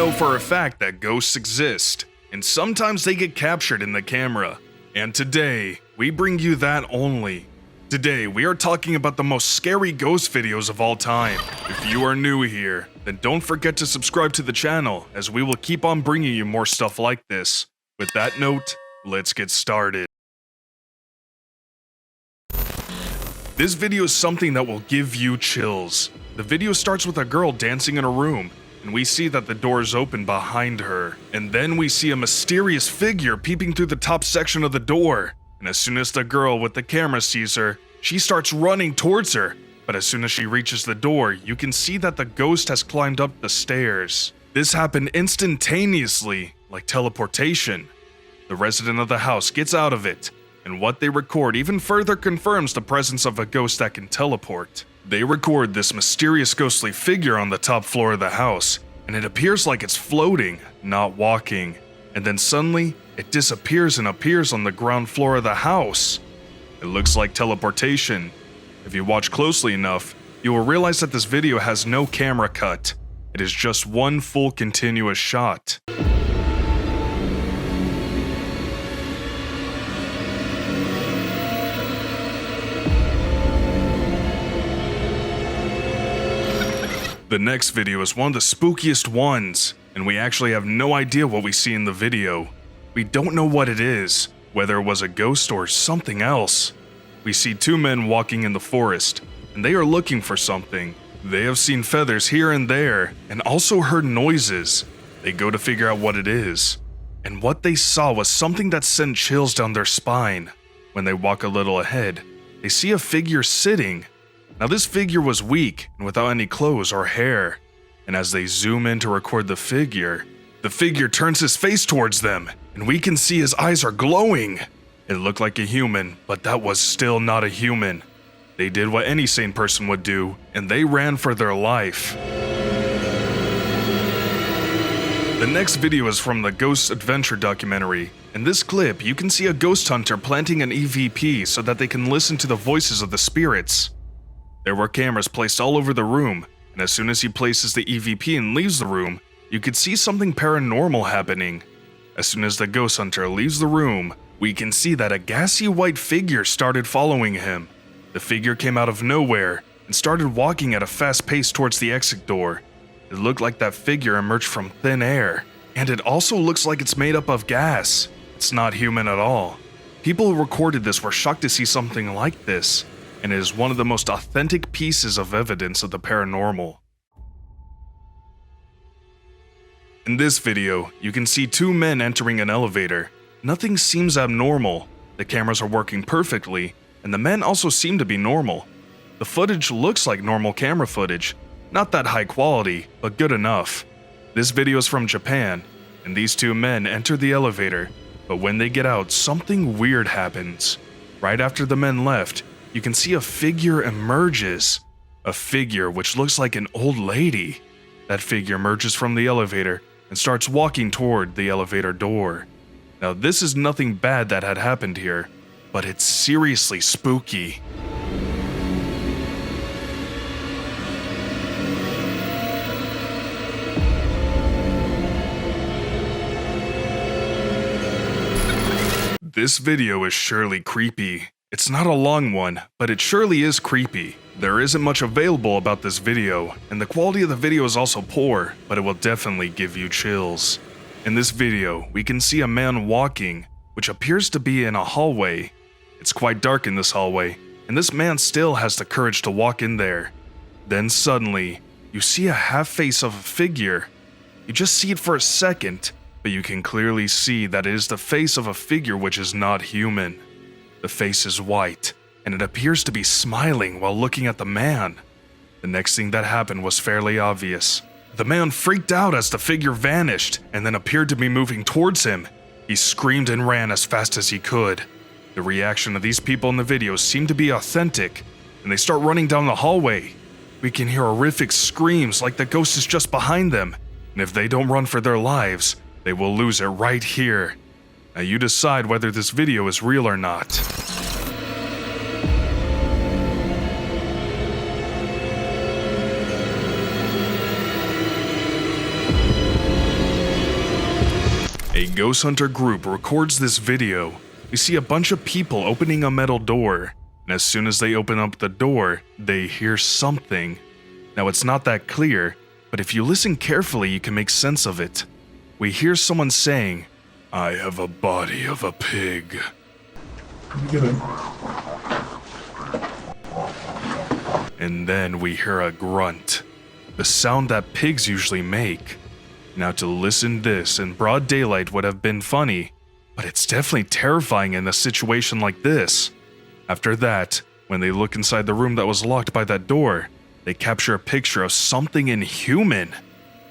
know for a fact that ghosts exist, and sometimes they get captured in the camera. And today, we bring you that only. Today, we are talking about the most scary ghost videos of all time. If you are new here, then don't forget to subscribe to the channel, as we will keep on bringing you more stuff like this. With that note, let's get started. This video is something that will give you chills. The video starts with a girl dancing in a room, and we see that the door is open behind her. And then we see a mysterious figure peeping through the top section of the door. And as soon as the girl with the camera sees her, she starts running towards her. But as soon as she reaches the door, you can see that the ghost has climbed up the stairs. This happened instantaneously, like teleportation. The resident of the house gets out of it, and what they record even further confirms the presence of a ghost that can teleport. They record this mysterious ghostly figure on the top floor of the house, and it appears like it's floating, not walking. And then suddenly, it disappears and appears on the ground floor of the house. It looks like teleportation. If you watch closely enough, you will realize that this video has no camera cut. It is just one full continuous shot. The next video is one of the spookiest ones, and we actually have no idea what we see in the video. We don't know what it is, whether it was a ghost or something else. We see two men walking in the forest, and they are looking for something. They have seen feathers here and there, and also heard noises. They go to figure out what it is, and what they saw was something that sent chills down their spine. When they walk a little ahead, they see a figure sitting. Now this figure was weak and without any clothes or hair, and as they zoom in to record the figure turns his face towards them, and we can see his eyes are glowing. It looked like a human, but that was still not a human. They did what any sane person would do, and they ran for their life. The next video is from the Ghost Adventure documentary. In this clip, you can see a ghost hunter planting an EVP so that they can listen to the voices of the spirits. There were cameras placed all over the room, and as soon as he places the EVP and leaves the room, you could see something paranormal happening. As soon as the ghost hunter leaves the room, we can see that a gassy white figure started following him. The figure came out of nowhere and started walking at a fast pace towards the exit door. It looked like that figure emerged from thin air, and it also looks like it's made up of gas. It's not human at all. People who recorded this were shocked to see something like this, and it is one of the most authentic pieces of evidence of the paranormal. In this video, you can see two men entering an elevator. Nothing seems abnormal. The cameras are working perfectly, and the men also seem to be normal. The footage looks like normal camera footage. Not that high quality, but good enough. This video is from Japan, and these two men enter the elevator, but when they get out, something weird happens. Right after the men left, you can see a figure emerges. A figure which looks like an old lady. That figure emerges from the elevator and starts walking toward the elevator door. Now this is nothing bad that had happened here, but it's seriously spooky. This video is surely creepy. It's not a long one, but it surely is creepy. There isn't much available about this video, and the quality of the video is also poor, but it will definitely give you chills. In this video, we can see a man walking, which appears to be in a hallway. It's quite dark in this hallway, and this man still has the courage to walk in there. Then suddenly, you see a half face of a figure. You just see it for a second, but you can clearly see that it is the face of a figure which is not human. The face is white, and it appears to be smiling while looking at the man. The next thing that happened was fairly obvious. The man freaked out as the figure vanished and then appeared to be moving towards him. He screamed and ran as fast as he could. The reaction of these people in the video seemed to be authentic, and they start running down the hallway. We can hear horrific screams like the ghost is just behind them, and if they don't run for their lives, they will lose it right here. Now you decide whether this video is real or not. A ghost hunter group records this video. We see a bunch of people opening a metal door, and as soon as they open up the door, they hear something. Now it's not that clear, but if you listen carefully you can make sense of it. We hear someone saying, "I have a body of a pig." And then we hear a grunt, the sound that pigs usually make. Now to listen this in broad daylight would have been funny, but it's definitely terrifying in a situation like this. After that, when they look inside the room that was locked by that door, they capture a picture of something inhuman.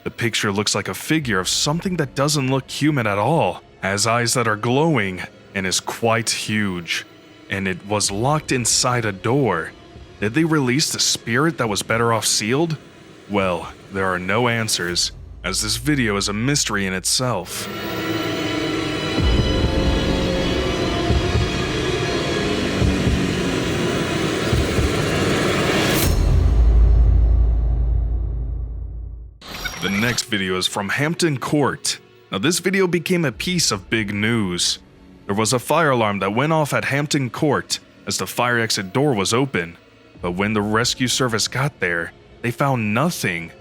The picture looks like a figure of something that doesn't look human at all, has eyes that are glowing, and is quite huge. And it was locked inside a door. Did they release the spirit that was better off sealed? Well, there are no answers, as this video is a mystery in itself. The next video is from Hampton Court. Now this video became a piece of big news. There was a fire alarm that went off at Hampton Court as the fire exit door was open. But when the rescue service got there, they found nothing.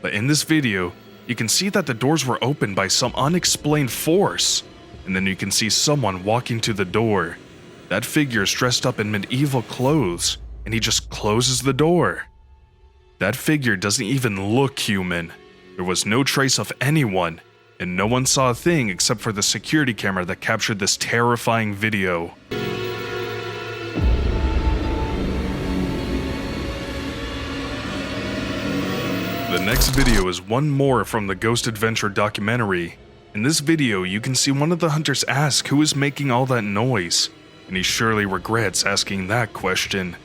But in this video, you can see that the doors were opened by some unexplained force. And then you can see someone walking to the door. That figure is dressed up in medieval clothes, and he just closes the door. That figure doesn't even look human. There was no trace of anyone, and no one saw a thing except for the security camera that captured this terrifying video. The next video is one more from the Ghost Adventure documentary. In this video, you can see one of the hunters ask who is making all that noise, and he surely regrets asking that question.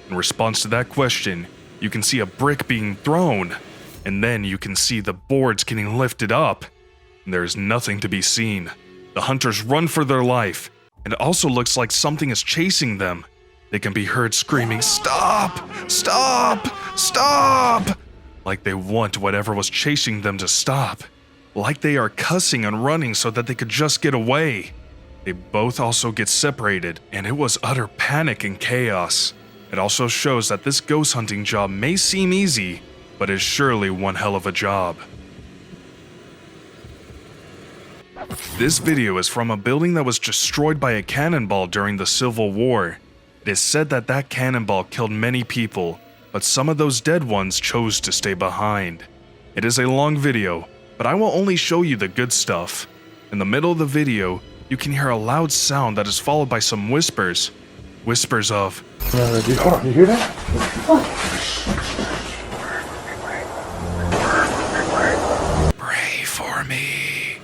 In response to that question, you can see a brick being thrown, and then you can see the boards getting lifted up, and there is nothing to be seen. The hunters run for their life, and it also looks like something is chasing them. They can be heard screaming, "Stop! Stop! Stop!" Like they want whatever was chasing them to stop. Like they are cussing and running so that they could just get away. They both also get separated, and it was utter panic and chaos. It also shows that this ghost hunting job may seem easy, but is surely one hell of a job. This video is from a building that was destroyed by a cannonball during the Civil War. It is said that that cannonball killed many people, but some of those dead ones chose to stay behind. It is a long video, but I will only show you the good stuff. In the middle of the video, you can hear a loud sound that is followed by some whispers. Whispers of, Hold on, you hear that? "Pray for me."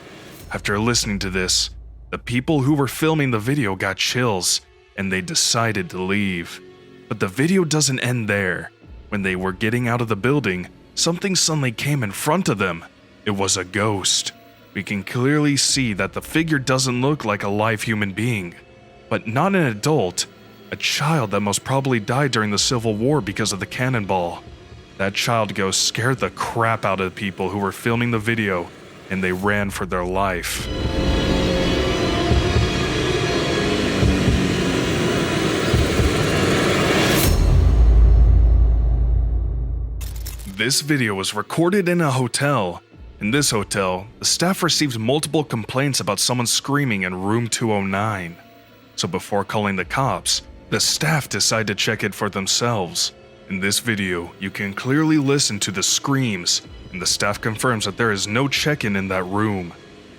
After listening to this, the people who were filming the video got chills, and they decided to leave. But the video doesn't end there. When they were getting out of the building, something suddenly came in front of them. It was a ghost. We can clearly see that the figure doesn't look like a live human being, but not an adult, a child that most probably died during the Civil War because of the cannonball. That child ghost scared the crap out of the people who were filming the video, and they ran for their life. This video was recorded in a hotel. In this hotel, the staff received multiple complaints about someone screaming in room 209. So before calling the cops, the staff decided to check it for themselves. In this video, you can clearly listen to the screams, and the staff confirms that there is no check-in in that room.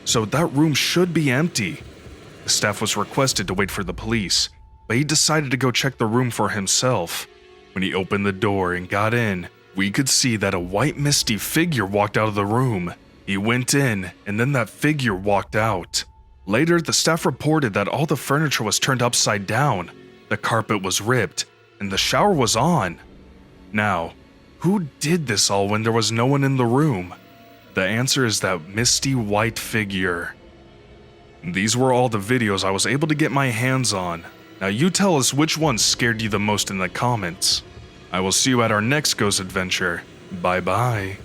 So that room should be empty. The staff was requested to wait for the police, but he decided to go check the room for himself. When he opened the door and got in, we could see that a white misty figure walked out of the room. He went in, and then that figure walked out. Later, the staff reported that all the furniture was turned upside down, the carpet was ripped, and the shower was on. Now, who did this all when there was no one in the room? The answer is that misty white figure. These were all the videos I was able to get my hands on. Now you tell us which one scared you the most in the comments. I will see you at our next ghost adventure. Bye bye.